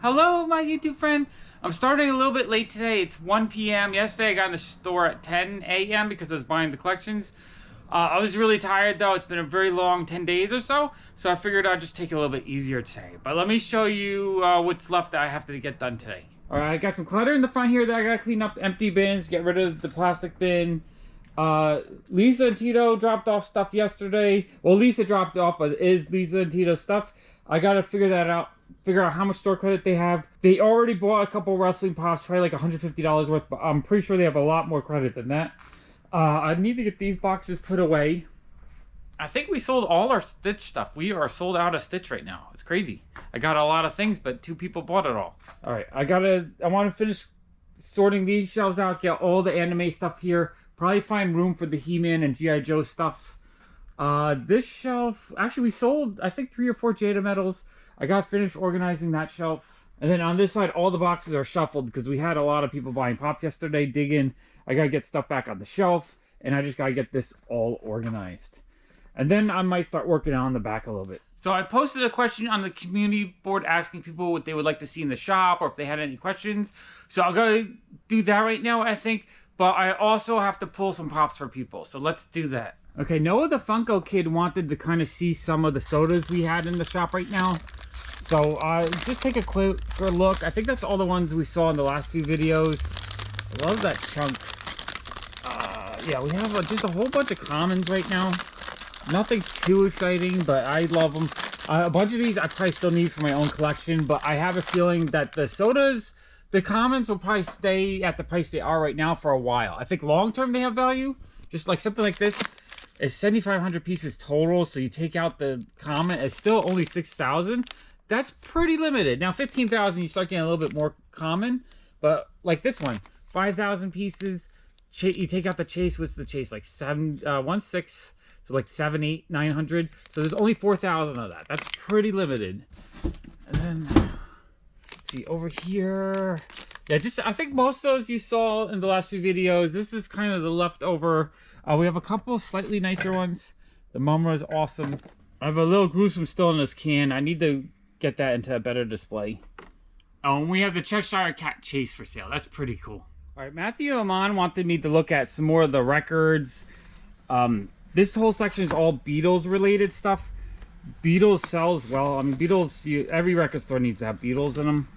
Hello, my YouTube friend. I'm starting a little bit late today. It's 1 p.m. Yesterday, I got in the store at 10 a.m. because I was buying the collections. I was really tired, though. It's been a very long 10 days or so, so I figured I'd just take it a little bit easier today. But let me show you what's left that I have to get done today. All right, I got some clutter in the front here that I got to clean up. Empty bins, get rid of the plastic bin. Lisa and Tito dropped off stuff yesterday. Well, Lisa dropped off, but it is Lisa and Tito's stuff. I got to figure that out. Figure out how much store credit they have. They already bought a couple wrestling pops, probably like $150 worth, but I'm pretty sure they have a lot more credit than that. I need to get these boxes put away. I think we sold all our Stitch stuff. We are sold out of Stitch right now. It's crazy. I got a lot of things, but 2 people bought it all. All right, I want to finish sorting these shelves out, get all the anime stuff here. Probably find room for the He-Man and G.I. Joe stuff. This shelf, actually we sold, I think 3 or 4 Jada medals. I got finished organizing that shelf. And then on this side, all the boxes are shuffled because we had a lot of people buying pops yesterday, digging. I got to get stuff back on the shelf, and I just got to get this all organized. And then I might start working on the back a little bit. So I posted a question on the community board asking people what they would like to see in the shop or if they had any questions. So I'll go do that right now, I think. But I also have to pull some pops for people. So let's do that. Okay, Noah the Funko Kid wanted to kind of see some of the sodas we had in the shop right now. So just take a quick look. I think that's all the ones we saw in the last few videos. I love that chunk. Yeah, we have just a whole bunch of commons right now. Nothing too exciting, but I love them. A bunch of these I probably still need for my own collection, but I have a feeling that the sodas, the commons will probably stay at the price they are right now for a while. I think long term they have value. Just like something like this is 7,500 pieces total, so you take out the common, it's still only 6,000. That's pretty limited. Now 15,000 you start getting a little bit more common, but like this one, 5,000 pieces. You take out the chase. What's the chase? Like 1/6. So like 7, 8, 900. So there's only 4,000 of that. That's pretty limited. And then let's see over here. Yeah, I think most of those you saw in the last few videos. This is kind of the leftover. We have a couple slightly nicer ones. The Mumra is awesome. I have a little gruesome still in this can. I need to get that into a better display. Oh, and we have the Cheshire Cat Chase for sale. That's pretty cool. All right, Matthew Amon wanted me to look at some more of the records. This whole section is all Beatles related stuff. Beatles sells well. I mean, Beatles, every record store needs to have Beatles in them.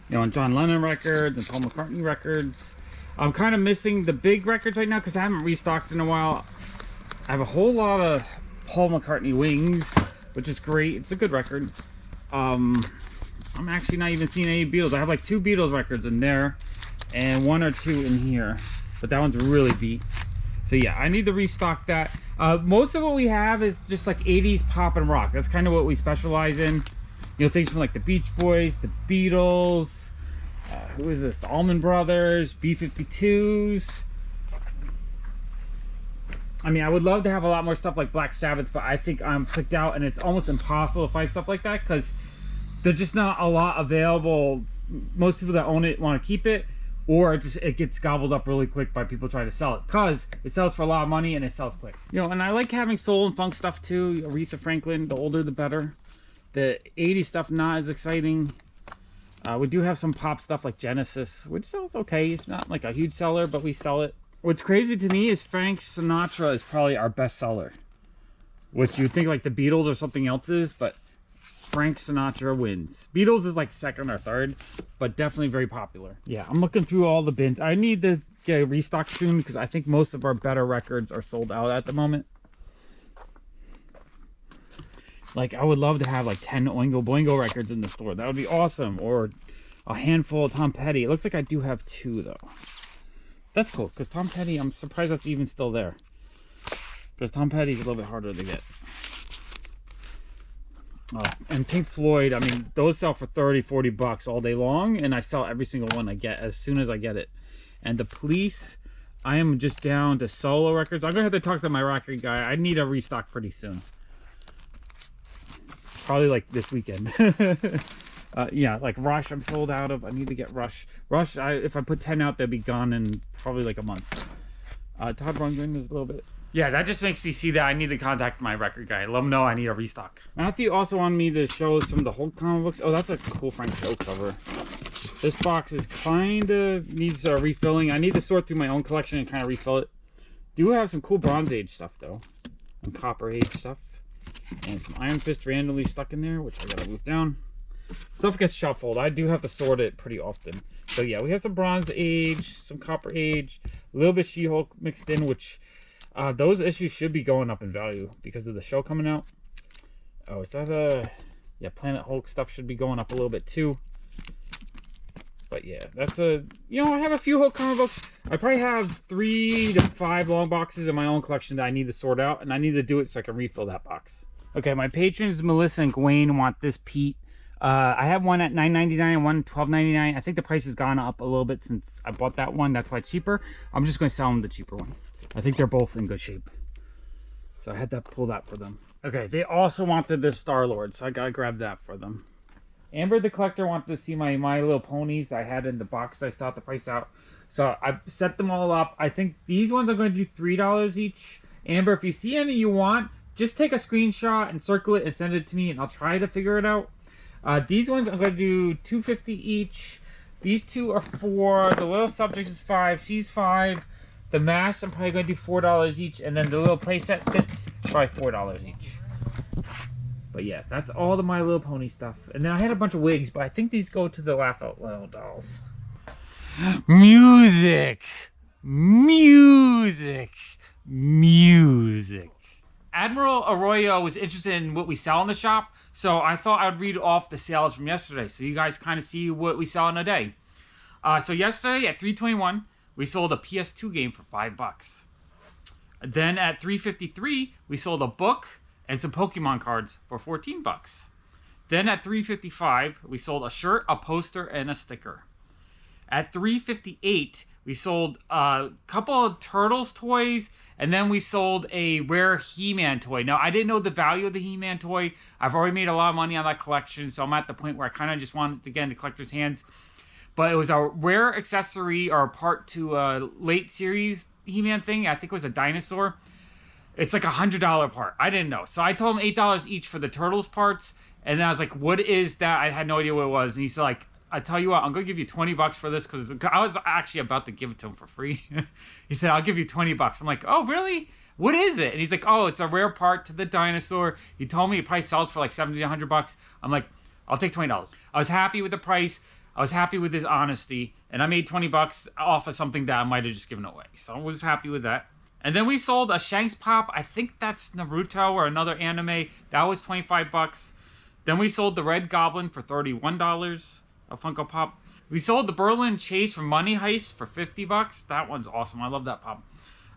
You know, and John Lennon records and Paul McCartney records. I'm kind of missing the big records right now because I haven't restocked in a while. I have a whole lot of Paul McCartney Wings, which is great. It's a good record. I'm actually not even seeing any Beatles. I have like 2 Beatles records in there and 1 or 2 in here, but that one's really deep. So yeah, I need to restock that. Most of what we have is just like 80s pop and rock. That's kind of what we specialize in. You know, things from like the Beach Boys, the Beatles, who is this? The Allman Brothers, B-52s. I mean, I would love to have a lot more stuff like Black Sabbath, but I think I'm picked out and it's almost impossible to find stuff like that because there's just not a lot available. Most people that own it want to keep it, or it gets gobbled up really quick by people trying to sell it because it sells for a lot of money and it sells quick. You know, and I like having soul and funk stuff too. Aretha Franklin, the older the better. The 80s stuff not as exciting. We do have some pop stuff like Genesis, which sells okay. It's not like a huge seller, but we sell it. What's crazy to me is Frank Sinatra is probably our best seller, which you'd think like the Beatles or something else is, but Frank Sinatra wins. Beatles is like 2nd or 3rd, but definitely very popular. Yeah, I'm looking through all the bins. I need to get a restock soon because I think most of our better records are sold out at the moment. Like, I would love to have like 10 Oingo Boingo records in the store. That would be awesome. Or a handful of Tom Petty. It looks like I do have 2 though. That's cool because Tom Petty, I'm surprised that's even still there. Because Tom Petty's a little bit harder to get. And Pink Floyd, I mean, those sell for 30, 40 bucks all day long, and I sell every single one I get as soon as I get it. And the Police, I am just down to solo records. I'm gonna have to talk to my record guy. I need a restock pretty soon. Probably like this weekend. Yeah, like Rush, I'm sold out of. I need to get Rush. If I put 10 out, they'll be gone in probably like a month. Todd Rundgren is a little bit. Yeah, that just makes me see that I need to contact my record guy. Let him know I need a restock. Matthew also wanted me to show some of the Hulk comic books. Oh, that's a cool Frank Show cover. This box is kind of needs refilling. I need to sort through my own collection and kind of refill it. Do have some cool Bronze Age stuff, though. Some Copper Age stuff. And some Iron Fist randomly stuck in there, which I gotta move down. Stuff gets shuffled. I do have to sort it pretty often. So yeah, we have some Bronze Age, some Copper Age, a little bit She-Hulk mixed in, which those issues should be going up in value because of the show coming out. Oh, is that yeah, Planet Hulk stuff should be going up a little bit too. But yeah, that's I have a few Hulk comic books. I probably have 3 to 5 long boxes in my own collection that I need to sort out, and I need to do it so I can refill that box. Okay, my patrons Melissa and Gawain want this Pete. I have one at $9.99 and one $12.99. I think the price has gone up a little bit since I bought that one. That's why it's cheaper. I'm just going to sell them the cheaper one. I think they're both in good shape. So I had to pull that for them. Okay, they also wanted this Star-Lord, so I gotta grab that for them. Amber the Collector wanted to see my My Little Ponies I had in the box that I saw the price out. So I set them all up. I think these ones are going to do $3 each. Amber, if you see any you want, just take a screenshot and circle it and send it to me, and I'll try to figure it out. These ones I'm going to do $2.50 each. These two are $4. The little subject is $5. She's $5. The mask I'm probably going to do $4 each, and then the little playset fits probably $4 each. But yeah, that's all the My Little Pony stuff. And then I had a bunch of wigs, but I think these go to the Laugh Out Loud dolls. Music! Music! Music! Admiral Arroyo was interested in what we sell in the shop, so I thought I'd read off the sales from yesterday so you guys kind of see what we sell in a day. So yesterday at 3:21, we sold a PS2 game for $5. Then at 3:53, we sold a book and some Pokemon cards for $14. Then at 3:55, we sold a shirt, a poster, and a sticker. At 3:58, we sold a couple of Turtles toys, and then we sold a rare He-Man toy. Now, I didn't know the value of the He-Man toy. I've already made a lot of money on that collection, so I'm at the point where I kind of just wanted to get into collector's hands. But it was a rare accessory or a part to a late series He-Man thing. I think it was a dinosaur. It's like $100 part. I didn't know. So I told him $8 each for the Turtles parts. And then I was like, what is that? I had no idea what it was. And he's like, I tell you what, I'm going to give you $20 for this. Because I was actually about to give it to him for free. He said, I'll give you $20. I'm like, oh, really? What is it? And he's like, oh, it's a rare part to the dinosaur. He told me it probably sells for like $70 to $100. I'm like, I'll take $20. I was happy with the price. I was happy with his honesty, and I made $20 off of something that I might have just given away. So I was happy with that. And then we sold a Shanks Pop. I think that's Naruto or another anime. That was $25. Then we sold the Red Goblin for $31, a Funko Pop. We sold the Berlin Chase from Money Heist for $50. That one's awesome. I love that pop.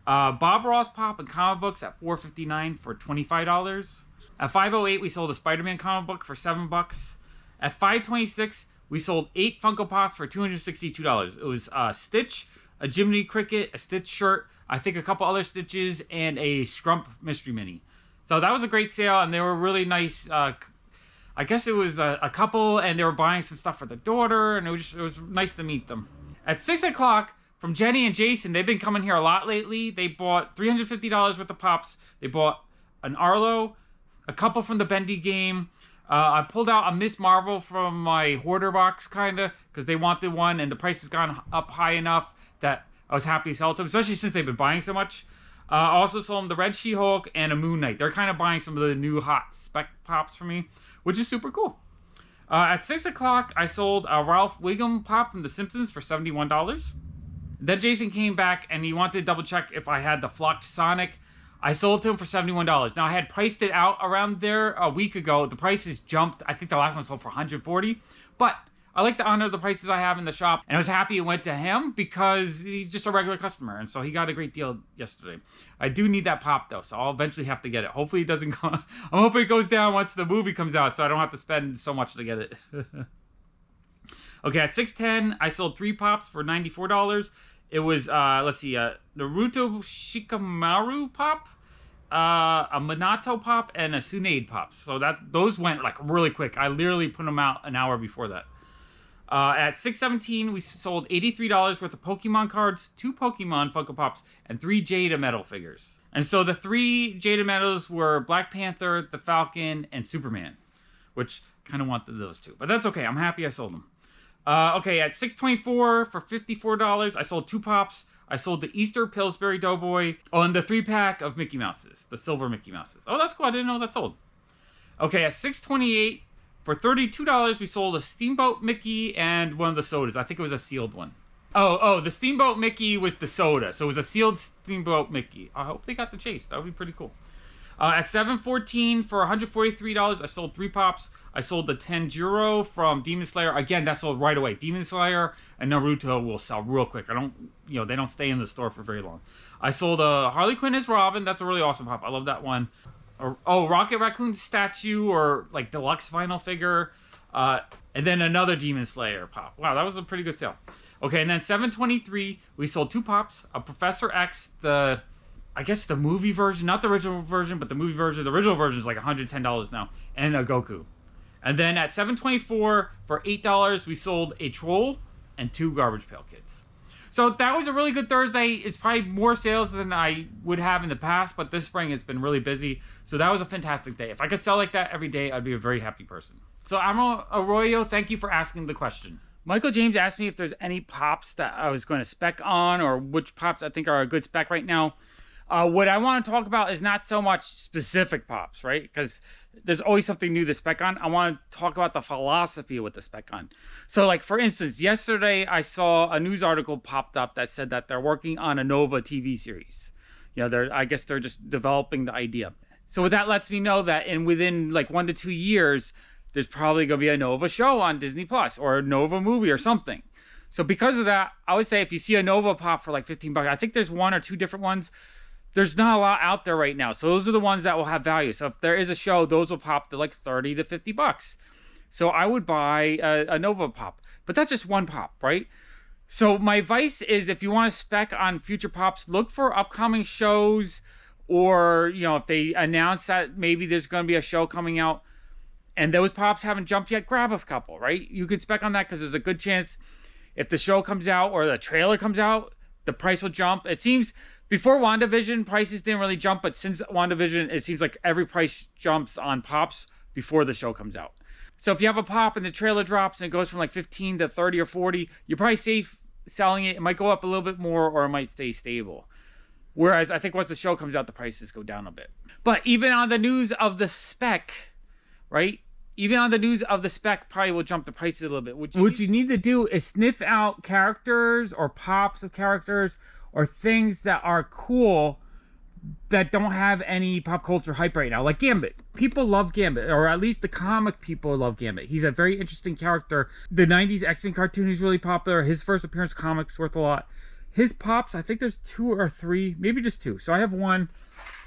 Bob Ross Pop and comic books at $4.59 for $25. At 5:08, we sold a Spider-Man comic book for $7. At 5:26, we sold 8 Funko Pops for $262. It was Stitch, a Jiminy Cricket, a Stitch shirt, I think a couple other Stitches, and a Scrump Mystery Mini. So that was a great sale, and they were really nice. I guess it was a couple, and they were buying some stuff for their daughter, and it was nice to meet them. At 6 o'clock, from Jenny and Jason, they've been coming here a lot lately. They bought $350 worth of Pops. They bought an Arlo, a couple from the Bendy game. I pulled out a Miss Marvel from my hoarder box, kind of, because they wanted one, and the price has gone up high enough that I was happy to sell it to them, especially since they've been buying so much. I also sold them the Red She-Hulk and a Moon Knight. They're kind of buying some of the new hot spec Pops for me, which is super cool. At 6 o'clock, I sold a Ralph Wiggum Pop from The Simpsons for $71. Then Jason came back, and he wanted to double-check if I had the Flocked Sonic. I sold to him for $71. Now, I had priced it out around there a week ago. The prices jumped. I think the last one sold for $140. But I like to honor the prices I have in the shop. And I was happy it went to him because he's just a regular customer. And so he got a great deal yesterday. I do need that Pop, though. So I'll eventually have to get it. Hopefully it doesn't go... I'm hoping it goes down once the movie comes out so I don't have to spend so much to get it. Okay, at 6:10, I sold 3 Pops for $94. It was, let's see, Naruto Shikamaru Pop, a Minato Pop, and a Tsunade Pop. So those went like really quick. I literally put them out an hour before that. At 6:17, we sold $83 worth of Pokemon cards, 2 Pokemon Funko Pops, and 3 Jada Metal figures. And so the 3 Jada Metals were Black Panther, the Falcon, and Superman, which kind of wanted those two. But that's okay. I'm happy I sold them. Okay, at 6:24 for $54, I sold 2 Pops. I sold the Easter Pillsbury Doughboy. Oh, and the 3-pack of Mickey Mouses, the silver Mickey Mouses. Oh, that's cool. I didn't know that sold. Okay, at 6:28 for $32, we sold a Steamboat Mickey and one of the sodas. I think it was a sealed one. Oh, the Steamboat Mickey was the soda. So it was a sealed Steamboat Mickey. I hope they got the chase. That would be pretty cool. At 7:14 for $143, I sold 3 Pops. I sold the Tanjiro from Demon Slayer. Again, that sold right away. Demon Slayer and Naruto will sell real quick. They don't stay in the store for very long. I sold a Harley Quinn as Robin. That's a really awesome pop. I love that one. Rocket Raccoon statue or like deluxe vinyl figure. And then another Demon Slayer pop. Wow, that was a pretty good sale. Okay, and then 7:23, we sold 2 Pops. A Professor X, the movie version, not the original version, but the movie version. The original version is like $110 now. And a Goku. And then at 7:24 for $8, we sold a Troll and 2 Garbage Pail Kids. So that was a really good Thursday. It's probably more sales than I would have in the past, but this spring it's been really busy. So that was a fantastic day. If I could sell like that every day, I'd be a very happy person. So Admiral Arroyo, thank you for asking the question. Michael James asked me if there's any pops that I was going to spec on or which pops I think are a good spec right now. What I want to talk about is not so much specific pops, right? Because there's always something new to spec on. I want to talk about the philosophy with the spec on. So, like, for instance, yesterday I saw a news article popped up that said that they're working on a Nova TV series. I guess they're just developing the idea. So what that lets me know that within like 1 to 2 years, there's probably going to be a Nova show on Disney Plus or a Nova movie or something. So because of that, I would say if you see a Nova pop for like $15, I think there's 1 or 2 different ones. There's not a lot out there right now. So those are the ones that will have value. So if there is a show, those will pop to like $30 to $50. So I would buy a Nova pop. But that's just one pop, right? So my advice is if you want to spec on future pops, look for upcoming shows or, if they announce that maybe there's going to be a show coming out and those pops haven't jumped yet, grab a couple, right? You could spec on that because there's a good chance if the show comes out or the trailer comes out, the price will jump. It seems before WandaVision, prices didn't really jump, but since WandaVision, it seems like every price jumps on pops before the show comes out. So if you have a pop and the trailer drops and it goes from like 15 to 30 or 40, you're probably safe selling it. It might go up a little bit more or it might stay stable. Whereas I think once the show comes out, the prices go down a bit. But even on the news of the spec, right? Even on the news of the spec probably will jump the prices a little bit. What you need to do is sniff out characters or pops of characters or things that are cool that don't have any pop culture hype right now. Like Gambit. People love Gambit, or at least the comic people love Gambit. He's a very interesting character. The 90s X-Men cartoon is really popular. His first appearance comic's worth a lot. His pops, I think there's 2 or 3, maybe just 2. So I have 1,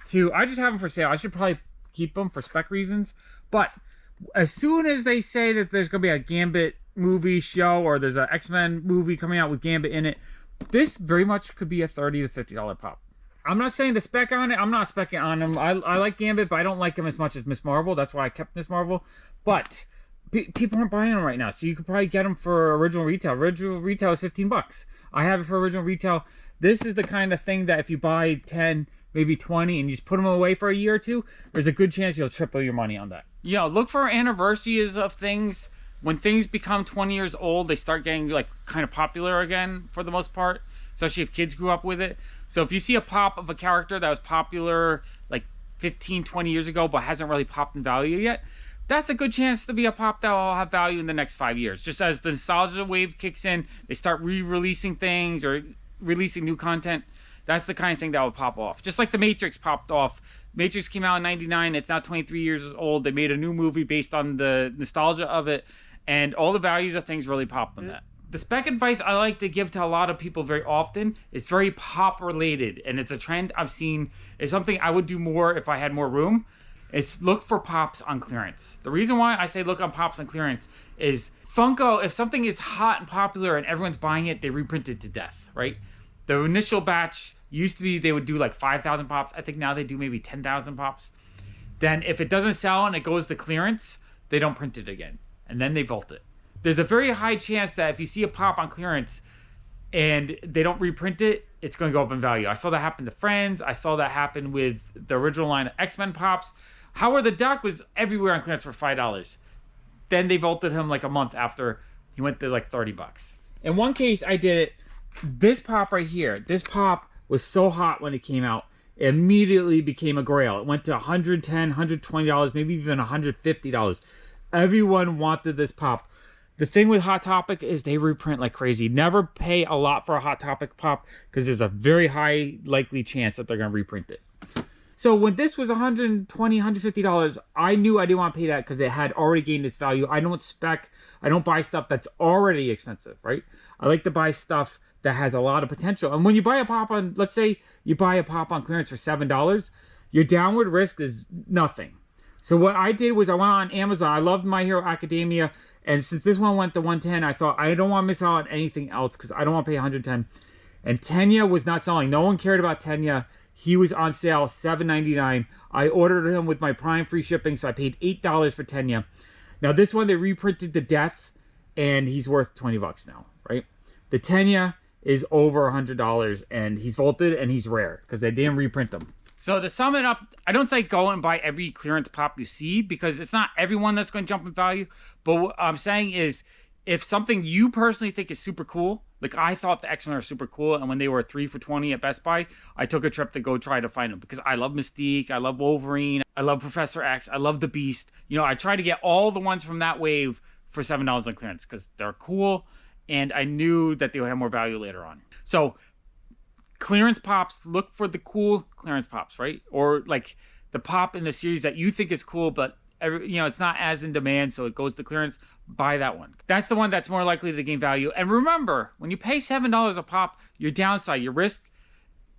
2. I just have them for sale. I should probably keep them for spec reasons. But as soon as they say that there's going to be a Gambit movie show or there's an X-Men movie coming out with Gambit in it, this very much could be a $30 to $50 pop. I'm not saying the spec on it. I'm not specking on him. I like Gambit, but I don't like him as much as Miss Marvel. That's why I kept Miss Marvel. But people aren't buying them right now, so you could probably get them for original retail. Original retail is $15. I have it for original retail. This is the kind of thing that if you buy 10, maybe 20, and you just put them away for a year or 2, there's a good chance you'll triple your money on that. Look for anniversaries of things. When things become 20 years old, they start getting like kind of popular again for the most part, especially if kids grew up with it. So if you see a pop of a character that was popular like 15, 20 years ago, but hasn't really popped in value yet, that's a good chance to be a pop that will have value in the next 5 years. Just as the nostalgia wave kicks in, they start re-releasing things or releasing new content. That's the kind of thing that will pop off. Just like The Matrix popped off. Matrix came out in 99. It's now 23 years old. They made a new movie based on the nostalgia of it. And all the values of things really popped on that. The spec advice I like to give to a lot of people very often is very pop related. And it's a trend I've seen. It's something I would do more if I had more room. It's look for pops on clearance. The reason why I say look on pops on clearance is Funko, if something is hot and popular and everyone's buying it, they reprint it to death, right? The initial batch used to be they would do like 5,000 pops. I think now they do maybe 10,000 pops. Then if it doesn't sell and it goes to clearance, they don't print it again. And then they vault it. there's a very high chance that if you see a pop on clearance and they don't reprint it, it's going to go up in value. I saw that happen to Friends. I saw that happen with the original line of X-Men Pops. Howard the Duck was everywhere on clearance for $5. Then they vaulted him like a month after he went to like $30. In one case, I did it. This pop right here, this pop was so hot when it came out. It immediately became a grail. It went to $110, $120, maybe even $150. Everyone wanted this pop. The thing with Hot Topic is they reprint like crazy. Never pay a lot for a Hot Topic pop because there's a very high likely chance that they're going to reprint it. So when this was $120, $150, I knew I didn't want to pay that because it had already gained its value. I don't buy stuff that's already expensive, right? I like to buy stuff that has a lot of potential. And when you buy a pop on, let's say you buy a pop on clearance for $7, your downward risk is nothing. So what I did was I went on Amazon. I loved My Hero Academia. And since this one went to $110, I thought I don't want to miss out on anything else because I don't want to pay $110. And Tenya was not selling. No one cared about Tenya. He was on sale, $7.99. I ordered him with my Prime free shipping, so I paid $8 for Tenya. Now this one they reprinted to death, and he's worth $20 now, right? The Tenya is over $100, and he's vaulted and he's rare because they didn't reprint him. So to sum it up, I don't say go and buy every clearance pop you see because it's not everyone that's going to jump in value. But what I'm saying is if something you personally think is super cool, like I thought the X-Men are super cool, and when they were 3 for $20 at Best Buy, I took a trip to go try to find them because I love Mystique, I love Wolverine, I love Professor X, I love the Beast. You know, I tried to get all the ones from that wave for $7 on clearance because they're cool, and I knew that they would have more value later on. So clearance pops, look for the cool clearance pops, right? Or like the pop in the series that you think is cool, but it's not as in demand, so it goes to clearance. Buy that one. That's the one that's more likely to gain value. And remember, when you pay $7 a pop, your downside, your risk,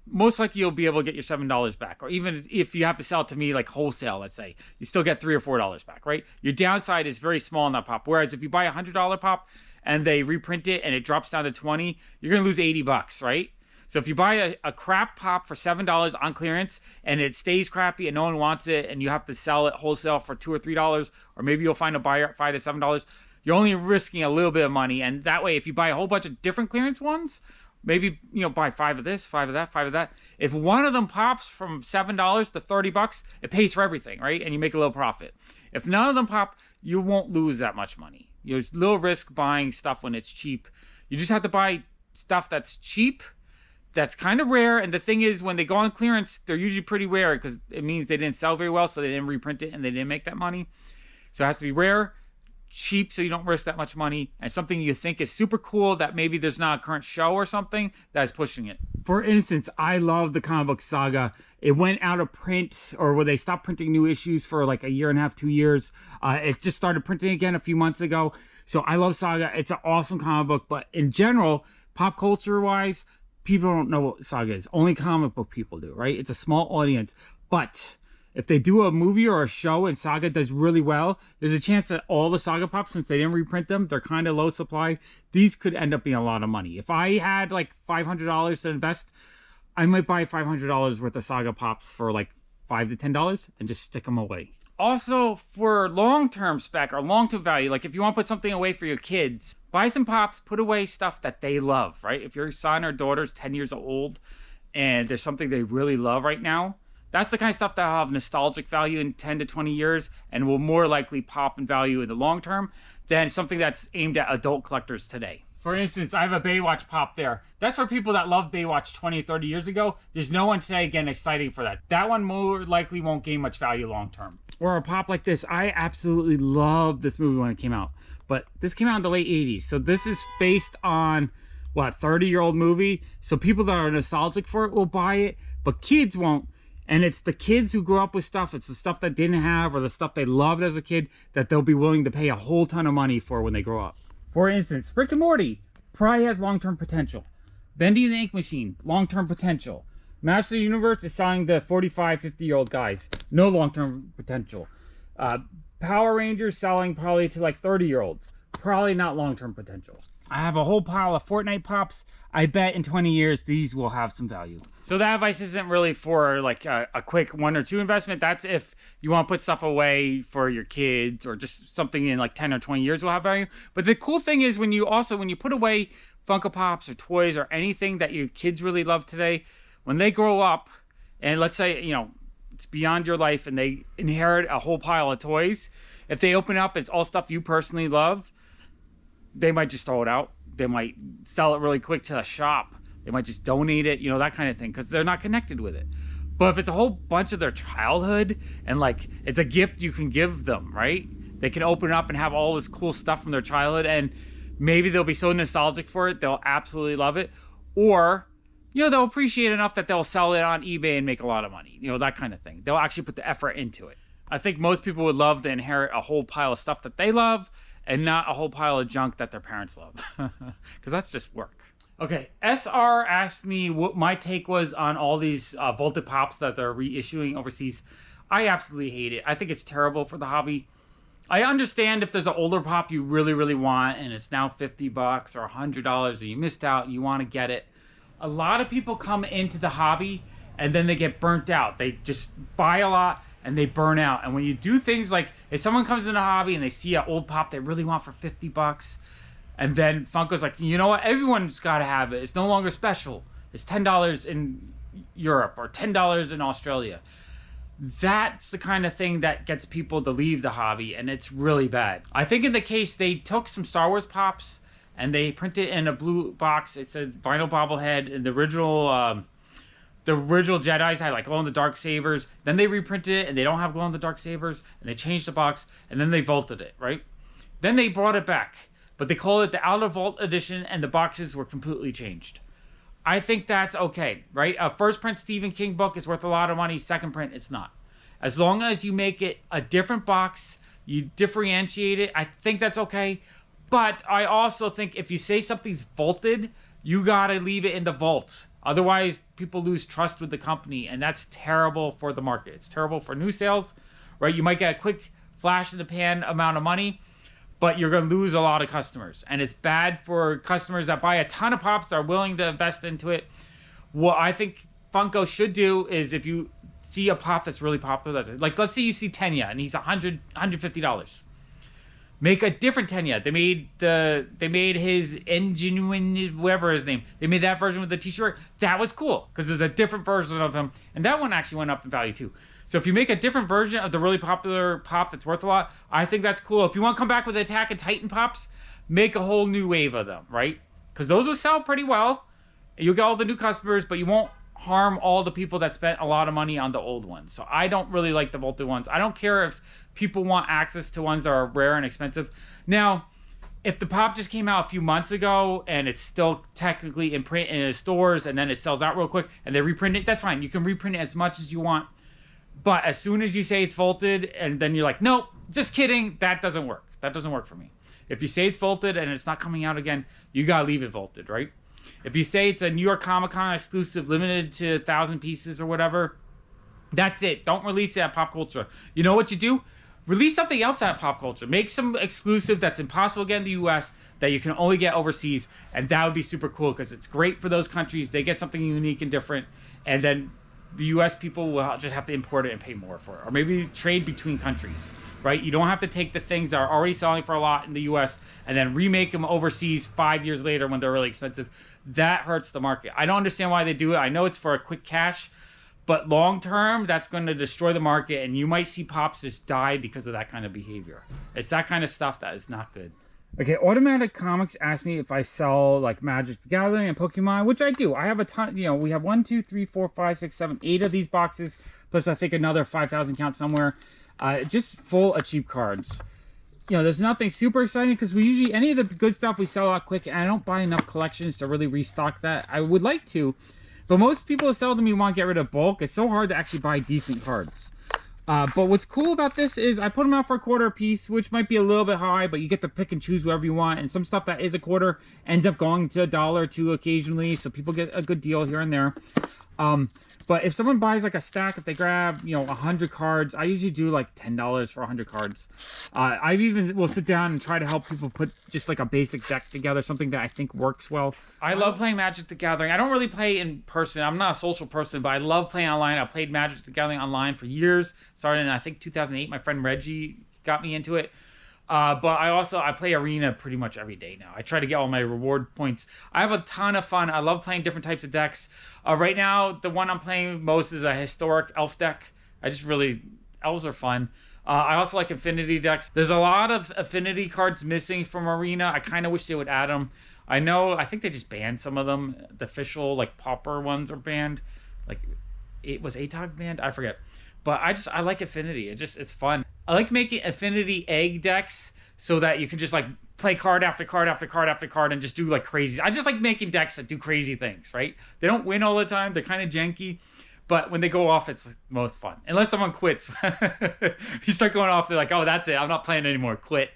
most likely you'll be able to get your $7 back. Or even if you have to sell it to me like wholesale, let's say, you still get $3 or $4 back, right? Your downside is very small in that pop. Whereas if you buy a $100 pop and they reprint it and it drops down to $20, you're going to lose $80, right? So if you buy a crap pop for $7 on clearance and it stays crappy and no one wants it and you have to sell it wholesale for $2 or $3, or maybe you'll find a buyer at $5 to $7, you're only risking a little bit of money. And that way, if you buy a whole bunch of different clearance ones, maybe, buy 5 of this, 5 of that, 5 of that. If one of them pops from $7 to $30, it pays for everything, right? And you make a little profit. If none of them pop, you won't lose that much money. There's little risk buying stuff when it's cheap. You just have to buy stuff that's cheap, that's kind of rare. And the thing is, when they go on clearance, they're usually pretty rare because it means they didn't sell very well, so they didn't reprint it and they didn't make that money. So it has to be rare, cheap, so you don't risk that much money, and something you think is super cool that maybe there's not a current show or something that is pushing it. For instance, I love the comic book Saga. It went out of print, or where they stopped printing new issues for like a year and a half, 2 years. It just started printing again a few months ago. So I love Saga. It's an awesome comic book, but in general, pop culture wise, people don't know what Saga is. Only comic book people do, right? It's a small audience. But if they do a movie or a show and Saga does really well, there's a chance that all the Saga Pops, since they didn't reprint them, they're kind of low supply, these could end up being a lot of money. If I had like $500 to invest, I might buy $500 worth of Saga Pops for like $5 to $10 and just stick them away. Also, for long-term spec or long-term value, like if you want to put something away for your kids, buy some pops, put away stuff that they love, right? If your son or daughter's 10 years old and there's something they really love right now, that's the kind of stuff that will have nostalgic value in 10 to 20 years and will more likely pop in value in the long term than something that's aimed at adult collectors today. For instance, I have a Baywatch pop there. That's for people that loved Baywatch 20 or 30 years ago. There's no one today getting excited for that. That one more likely won't gain much value long term. Or a pop like this. I absolutely loved this movie when it came out. But this came out in the late 80s. So this is based on, 30-year-old movie. So people that are nostalgic for it will buy it. But kids won't. And it's the kids who grew up with stuff. It's the stuff that they didn't have or the stuff they loved as a kid that they'll be willing to pay a whole ton of money for when they grow up. For instance, Rick and Morty probably has long-term potential. Bendy and the Ink Machine, long-term potential. Master of the Universe is selling to 45, 50-year-old guys. No long-term potential. Power Rangers selling probably to like 30-year-olds. probably not long-term potential. I have a whole pile of Fortnite Pops. I bet in 20 years these will have some value. So that advice isn't really for like a quick 1 or 2 investment. That's if you want to put stuff away for your kids, or just something in like 10 or 20 years will have value. But the cool thing is when you put away Funko Pops or toys or anything that your kids really love today, when they grow up, and let's say, you know, it's beyond your life and they inherit a whole pile of toys, if they open up, it's all stuff you personally love, they might just throw it out. They might sell it really quick to a shop. They might just donate it, you know, that kind of thing, because they're not connected with it. But if it's a whole bunch of their childhood and like it's a gift you can give them, right? They can open it up and have all this cool stuff from their childhood, and maybe they'll be so nostalgic for it, they'll absolutely love it. Or, you know, they'll appreciate it enough that they'll sell it on eBay and make a lot of money. You know, that kind of thing. They'll actually put the effort into it. I think most people would love to inherit a whole pile of stuff that they love and not a whole pile of junk that their parents love. Because that's just work. Okay, SR asked me what my take was on all these vaulted pops that they're reissuing overseas. I absolutely hate it. I think it's terrible for the hobby. I understand if there's an older pop you really, really want and it's now $50 or $100 or you missed out and you want to get it. A lot of people come into the hobby and then they get burnt out. They just buy a lot and they burn out. And when you do things like, if someone comes in the hobby and they see an old pop they really want for $50, and then Funko's like, you know what, everyone's got to have it. It's no longer special. It's $10 in Europe or $10 in Australia. That's the kind of thing that gets people to leave the hobby, and it's really bad. I think in the case, they took some Star Wars pops and they printed in a blue box. It said vinyl bobblehead, and the original Jedis had like glow-in-the-dark sabers. Then they reprinted it and they don't have glow-in-the-dark sabers, and they changed the box, and then they vaulted it, right? Then they brought it back, but they called it the Out of Vault edition, and the boxes were completely changed. I think that's okay, right? A first print Stephen King book is worth a lot of money. Second print, it's not. As long as you make it a different box, you differentiate it, I think that's okay. But I also think if you say something's vaulted, you gotta leave it in the vault. Otherwise, people lose trust with the company, and that's terrible for the market. It's terrible for new sales, right? You might get a quick flash in the pan amount of money, but you're going to lose a lot of customers. And it's bad for customers that buy a ton of pops, are willing to invest into it. What I think Funko should do is, if you see a pop that's really popular, that's, like, let's say you see Tenya and he's $150. Make a different Tenya. They made his Ingenuine, whatever his name. They made that version with the t-shirt. That was cool because there's a different version of him. And that one actually went up in value too. So if you make a different version of the really popular pop that's worth a lot, I think that's cool. If you want to come back with Attack and Titan pops, make a whole new wave of them, right? Because those will sell pretty well. You'll get all the new customers, but you won't harm all the people that spent a lot of money on the old ones. So I don't really like the vaulted ones. I don't care if people want access to ones that are rare and expensive. Now, if the pop just came out a few months ago and it's still technically in print in the stores and then it sells out real quick and they reprint it, that's fine. You can reprint it as much as you want. But as soon as you say it's vaulted and then you're like, nope, just kidding, that doesn't work. That doesn't work for me. If you say it's vaulted and it's not coming out again, you gotta leave it vaulted, right? If you say it's a New York Comic Con exclusive, limited to 1,000 pieces or whatever, that's it. Don't release it at Pop Culture. You know what you do? Release something else at Pop Culture. Make some exclusive that's impossible to get in the US that you can only get overseas, and that would be super cool because it's great for those countries. They get something unique and different, and then the US people will just have to import it and pay more for it. Or maybe trade between countries, right? You don't have to take the things that are already selling for a lot in the US and then remake them overseas 5 years later when they're really expensive. That hurts the market. I don't understand why they do it. I know it's for a quick cash, but long term, that's going to destroy the market, and you might see pops just die because of that kind of behavior. It's that kind of stuff that is not good. Okay, Automatic Comics asked me if I sell like Magic the Gathering and Pokemon, which I do. I have a ton, you know, we have 1, 2, 3, 4, 5, 6, 7, 8 of these boxes, plus I think another 5,000 count somewhere, just full of cheap cards. You know, there's nothing super exciting because we usually, any of the good stuff we sell out quick, and I don't buy enough collections to really restock that. I would like to, but most people sell them, you want to get rid of bulk. It's so hard to actually buy decent cards. But what's cool about this is I put them out for $0.25 a piece, which might be a little bit high, but you get to pick and choose whatever you want. And some stuff that is $0.25 ends up going to $1 or $2 occasionally, so people get a good deal here and there. But if someone buys like a stack, if they grab, you know, 100 cards, I usually do like $10 for 100 cards. I even will sit down and try to help people put just like a basic deck together, something that I think works well. I love playing Magic the Gathering. I don't really play in person. I'm not a social person, but I love playing online. I played Magic the Gathering online for years. Started in, I think, 2008. My friend Reggie got me into it. But I play Arena pretty much every day now. I try to get all my reward points. I have a ton of fun. I love playing different types of decks. Right now, the one I'm playing most is a historic elf deck. Elves are fun. I also like affinity decks. There's a lot of affinity cards missing from Arena. I kind of wish they would add them. I think they just banned some of them. The official, like, Pauper ones are banned. Like, it was ATOG banned? I forget. But I like affinity. It's fun. I like making affinity egg decks so that you can just like play card after card after card after card and just do like crazy. I just like making decks that do crazy things, right? They don't win all the time. They're kind of janky. But when they go off, it's the most fun. Unless someone quits. You start going off, they're like, oh, that's it. I'm not playing anymore. Quit.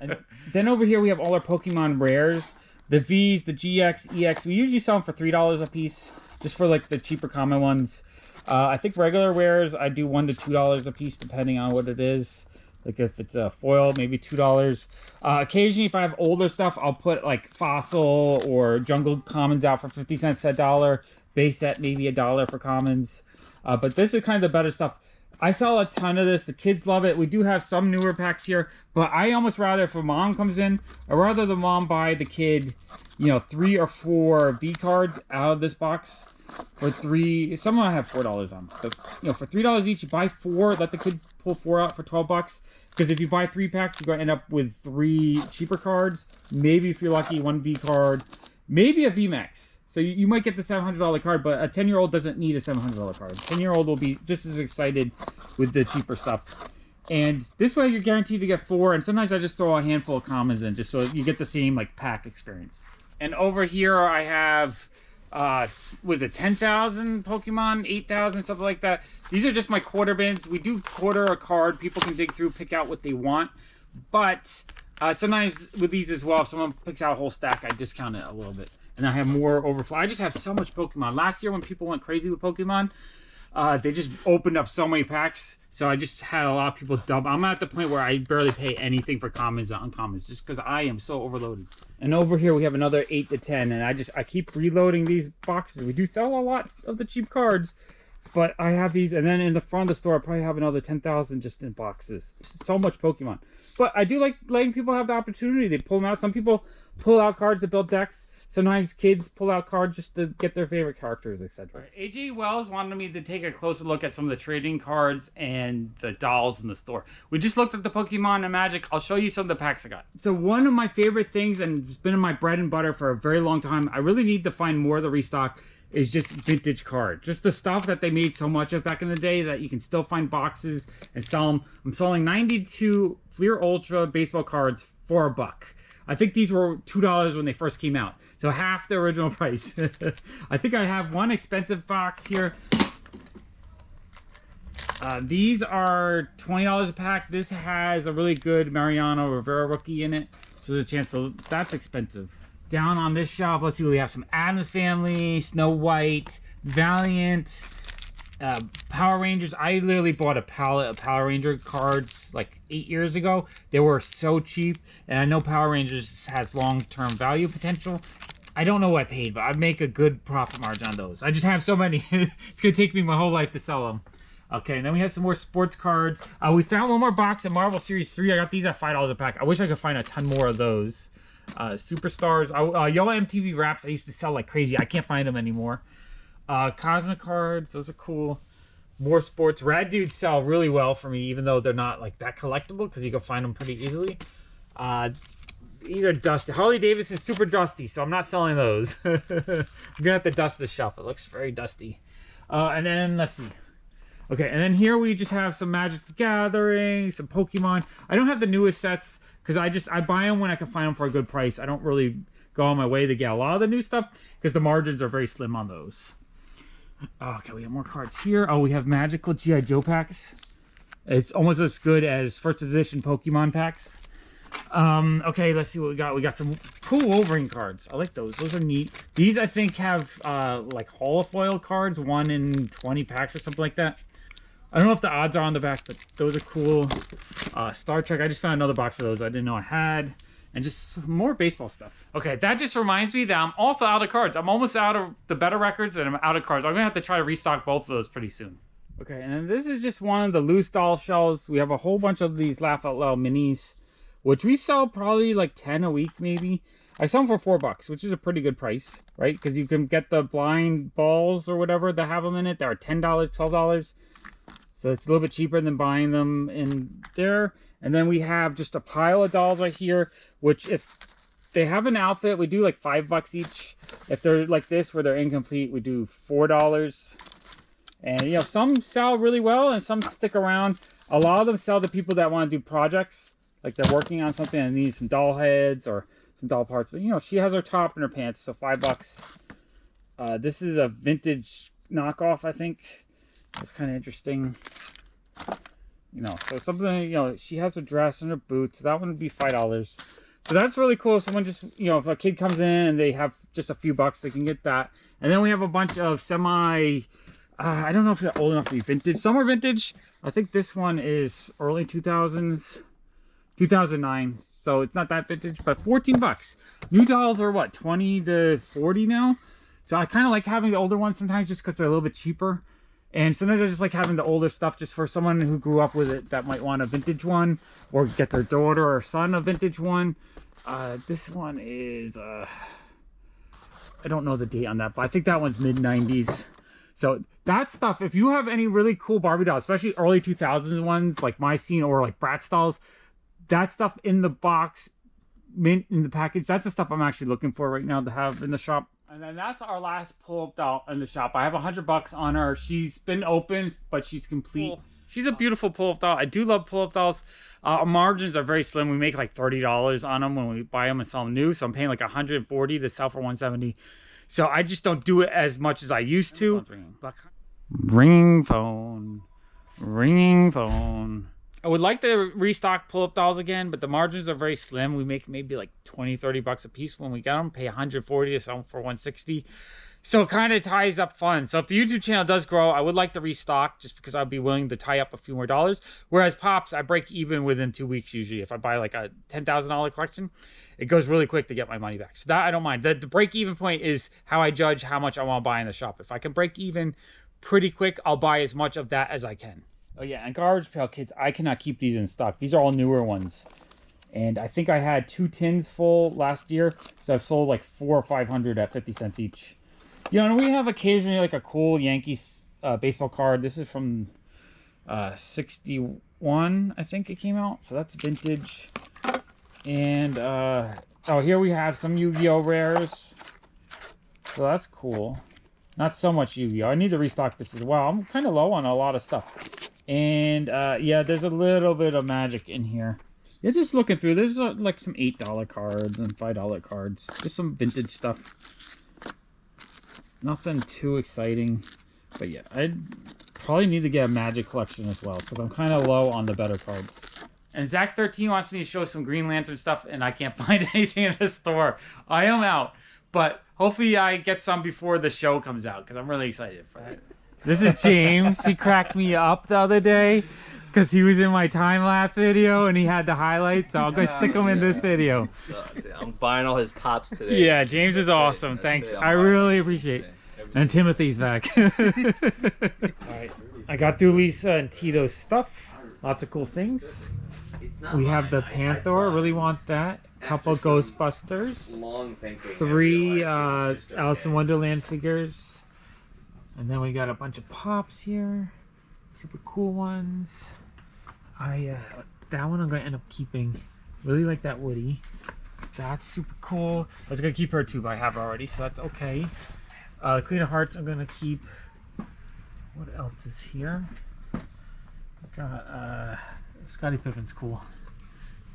And then over here, we have all our Pokemon rares. The Vs, the GX, EX. We usually sell them for $3 a piece, just for like the cheaper common ones. I think regular wares, I do $1 to $2 a piece, depending on what it is. Like if it's a foil, maybe $2. Occasionally, if I have older stuff, I'll put like Fossil or Jungle Commons out for 50 cents to $1. Base set, maybe $1 for commons. But this is kind of the better stuff. I sell a ton of this. The kids love it. We do have some newer packs here. But I almost rather, if a mom comes in, I'd rather the mom buy the kid, you know, 3 or 4 V cards out of this box. For some of them I have $4 on. But, you know, for $3 each, you buy 4. Let the kid pull 4 out for $12. Because if you buy 3 packs, you're going to end up with 3 cheaper cards. Maybe if you're lucky, 1 V card. Maybe a VMAX. So you might get the $700 card, but a 10-year-old doesn't need a $700 card. 10-year-old will be just as excited with the cheaper stuff. And this way, you're guaranteed to get 4. And sometimes I just throw a handful of commons in, just so you get the same like pack experience. And over here, I have... was it 10,000 Pokemon, 8,000, something like that. These are just my quarter bins. We do quarter a card. People can dig through, pick out what they want. But sometimes with these as well, if someone picks out a whole stack, I discount it a little bit. And I have more overflow. I just have so much Pokemon. Last year when people went crazy with Pokemon, they just opened up so many packs. So I just had a lot of people dump. I'm at the point where I barely pay anything for commons and uncommons just because I am so overloaded. And over here we have another 8 to 10. And I keep reloading these boxes. We do sell a lot of the cheap cards. But I have these, and then in the front of the store, I probably have another 10,000 just in boxes. So much Pokemon. But I do like letting people have the opportunity. They pull them out. Some people pull out cards to build decks. Sometimes kids pull out cards just to get their favorite characters, etc. AJ Wells wanted me to take a closer look at some of the trading cards and the dolls in the store. We just looked at the Pokemon and Magic. I'll show you some of the packs I got. So one of my favorite things, and it's been in my bread and butter for a very long time, I really need to find more of the restock, is just vintage cards. Just the stuff that they made so much of back in the day that you can still find boxes and sell them. I'm selling 92 Fleer Ultra baseball cards for $1. I think these were $2 when they first came out. So half the original price. I think I have one expensive box here. These are $20 a pack. This has a really good Mariano Rivera rookie in it. So there's a chance, so that's expensive. Down on this shelf, let's see, we have some Addams Family, Snow White, Valiant, Power Rangers. I literally bought a pallet of Power Ranger cards like 8 years ago. They were so cheap, and I know Power Rangers has long-term value potential. I don't know what I paid, but I'd make a good profit margin on those. I just have so many. It's going to take me my whole life to sell them. Okay, and then we have some more sports cards. We found one more box of Marvel Series 3. I got these at $5 a pack. I wish I could find a ton more of those. Superstars. Yellow MTV Wraps I used to sell like crazy. I can't find them anymore. Cosmic cards. Those are cool. More sports. Rad Dudes sell really well for me, even though they're not like that collectible because you can find them pretty easily. These are dusty. Harley Davidson is super dusty, so I'm not selling those. I'm gonna have to dust this shelf. It looks very dusty. And then let's see. Okay, and then here we just have some Magic the Gathering, some Pokemon. I don't have the newest sets because I buy them when I can find them for a good price. I don't really go on my way to get a lot of the new stuff because the margins are very slim on those. Okay, we have more cards here. Oh, we have magical G.I. Joe packs. It's almost as good as first edition Pokemon packs. Okay, let's see what we got. We got some cool Wolverine cards. I like those. Those are neat. These, I think, have like holofoil cards, 1 in 20 packs or something like that. I don't know if the odds are on the back, but those are cool. Star Trek, I just found another box of those I didn't know I had. And just more baseball stuff. Okay, that just reminds me that I'm also out of cards. I'm almost out of the better records and I'm out of cards. I'm gonna have to try to restock both of those pretty soon. Okay, and then this is just one of the loose doll shelves. We have a whole bunch of these Laugh Out Loud minis, which we sell probably like 10 a week maybe. I sell them for $4, which is a pretty good price, right? Because you can get the blind balls or whatever that have them in it. They're $10, $12. So it's a little bit cheaper than buying them in there. And then we have just a pile of dolls right here, which if they have an outfit, we do like $5 each. If they're like this, where they're incomplete, we do $4. And, you know, some sell really well and some stick around. A lot of them sell to people that want to do projects. Like they're working on something and need some doll heads or some doll parts. You know, she has her top and her pants, so $5. This is a vintage knockoff, I think. It's kind of interesting. You know, so something, you know, she has a dress and her boots. That one would be $5. So that's really cool. Someone just, you know, if a kid comes in and they have just a few bucks, they can get that. And then we have a bunch of semi, I don't know if they're old enough to be vintage. Some are vintage. I think this one is early 2000s, 2009. So it's not that vintage, but $14. New dolls are what, 20 to 40 now? So I kind of like having the older ones sometimes just because they're a little bit cheaper. And sometimes I just like having the older stuff just for someone who grew up with it that might want a vintage one, or get their daughter or son a vintage one. This one is, I don't know the date on that, but I think that one's mid-90s. So that stuff, if you have any really cool Barbie dolls, especially early 2000s ones like my scene or like Bratz dolls, that stuff in the box, mint in the package, that's the stuff I'm actually looking for right now to have in the shop. And then that's our last pull-up doll in the shop. I have $100 on her. She's been open, but she's complete. Cool. She's a beautiful pull-up doll. I do love pull-up dolls. Our margins are very slim. We make like $30 on them when we buy them and sell them new. So I'm paying like $140 to sell for $170. So I just don't do it as much as I used to. Ringing phone. Ringing phone. I would like to restock pull-up dolls again, but the margins are very slim. We make maybe like $20-30 a piece when we get them. Pay $140 to sell them for $160. So it kind of ties up fun. So if the YouTube channel does grow, I would like to restock just because I'd be willing to tie up a few more dollars. Whereas Pops, I break even within 2 weeks usually. If I buy like a $10,000 collection, it goes really quick to get my money back. So that I don't mind. The break even point is how I judge how much I want to buy in the shop. If I can break even pretty quick, I'll buy as much of that as I can. Oh yeah, and Garbage Pail Kids, I cannot keep these in stock. These are all newer ones. And I think I had 2 tins full last year. So I've sold like 400 or 500 at 50 cents each. You know, and we have occasionally like a cool Yankees baseball card. This is from 61, I think it came out. So that's vintage. And, oh, here we have some Yu-Gi-Oh! Rares. So that's cool. Not so much Yu-Gi-Oh! I need to restock this as well. I'm kind of low on a lot of stuff. And, yeah, there's a little bit of magic in here. Yeah, just looking through. There's, like, some $8 cards and $5 cards. Just some vintage stuff. Nothing too exciting. But, yeah, I'd probably need to get a Magic collection as well. Because I'm kind of low on the better cards. And Zach13 wants me to show some Green Lantern stuff. And I can't find anything in the store. I am out. But hopefully I get some before the show comes out. Because I'm really excited for that. This is James. He cracked me up the other day because he was in my time-lapse video and he had the highlights. So I'm going to stick him in this video. I'm buying all his Pops today. Yeah, James is awesome. Thanks. I really appreciate it. And Timothy's back. All right. I got through Lisa and Tito's stuff. Lots of cool things. We have the Panther. Really want that. Couple Ghostbusters. 3 Alice in Wonderland figures. And then we got a bunch of Pops here. Super cool ones. That one I'm going to end up keeping. Really like that Woody. That's super cool. I was going to keep her too, but I have her already, so that's okay. The Queen of Hearts I'm going to keep. What else is here? I got Scottie Pippen's cool.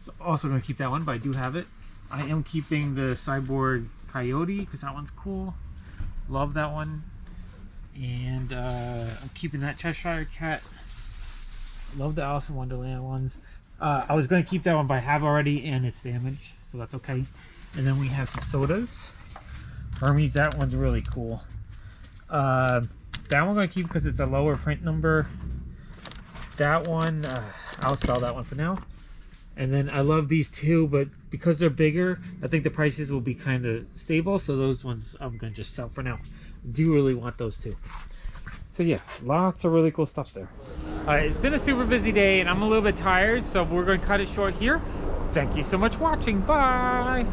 So also going to keep that one, but I do have it. I am keeping the Cyborg Coyote because that one's cool. Love that one. And I'm keeping that Cheshire Cat. Love the Alice in Wonderland ones. I was going to keep that one, but I have already, and it's damaged, so that's okay. And then we have some sodas. Hermes, that one's really cool. That one I'm going to keep because it's a lower print number. That one, I'll sell that one for now. And then I love these two, but because they're bigger, I think the prices will be kind of stable. So those ones I'm going to just sell for now. I do really want those two. So yeah, lots of really cool stuff there. It's been a super busy day and I'm a little bit tired, so we're going to cut it short here. Thank you so much for watching. Bye!